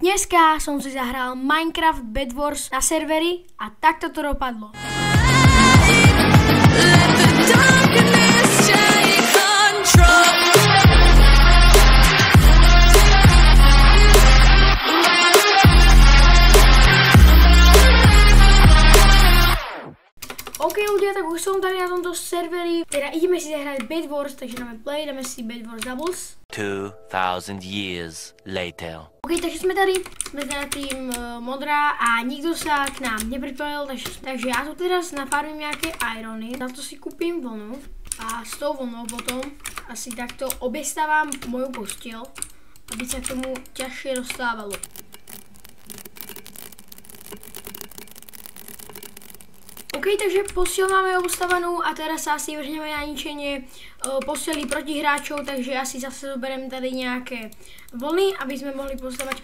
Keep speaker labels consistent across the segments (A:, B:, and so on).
A: Dneska som si zahral Minecraft Bed Wars na serveri a takto to dopadlo. OK ľudia, tak už som tady na tomto serveri, teda ideme si zahrať Bed Wars, takže dáme play, dáme si Bed Wars Doubles.
B: 2000 years later.
A: OK, takže sme tady, sme na tým modrá a nikto sa k nám nepripojil, takže ja tu teraz nafarmím nejaké irony, na to si kúpim vlnu a s tou vlnou potom asi takto obestávam moju posteľ, aby sa k tomu ťažšie dostávalo. OK, takže posteľ máme obstavanú a teraz sa asi vrhneme na ničenie postelí protihráčov, takže asi zase zoberiem tady nejaké vlny, aby sme mohli postavať.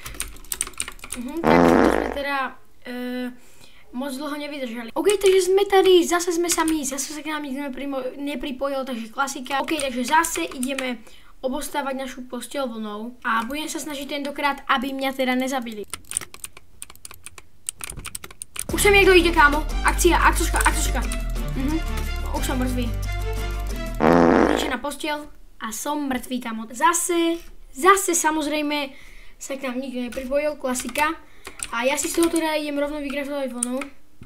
A: Tak to sme teda moc dlho nevydržali. OK, takže sme tady, zase sme sami, zase sa k nám nikto nepripojil, takže klasika. OK, takže zase ideme obostávať našu posteľ vlnou a budem sa snažiť tentokrát, aby mňa teda nezabili. Už sem niekto ide, kámo. Akcia, akcoška. Už som mŕtvý. Ničená posteľ a som mŕtvý, kámo. Zase samozrejme sa k nám nikto nepripojil, klasika. A ja si z toho teda idem rovno vykraftovať vlnu.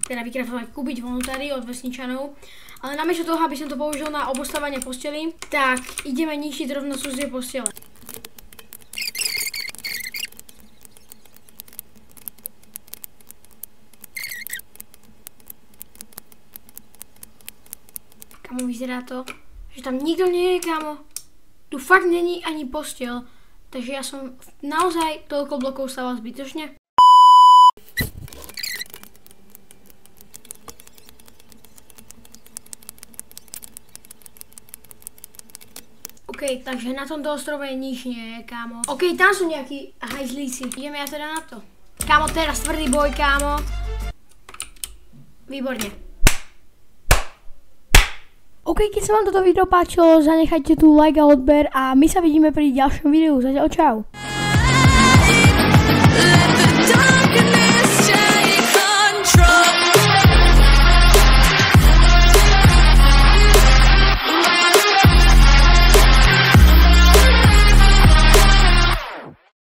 A: Teda kúpiť vlnu tady od vesničanov. Ale namiesto toho, aby som to použil na obostávanie posteli, tak ideme ničiť rovno cudzie postele. Kámo, vyzerá to, že tam nikto nie je, kámo. Tu fakt není ani posteľ, takže ja som naozaj toľko blokov stával zbytočne. OK, takže na tomto ostrove nič nie je, kámo. OK, tam sú nejakí hajzlíci. Ideme ja teda na to. Kámo, teraz tvrdý boj, kámo. Výborne. OK, keď sa vám toto video páčilo, zanechajte tu like a odber a my sa vidíme pri ďalšom videu. Zatiaľ čau.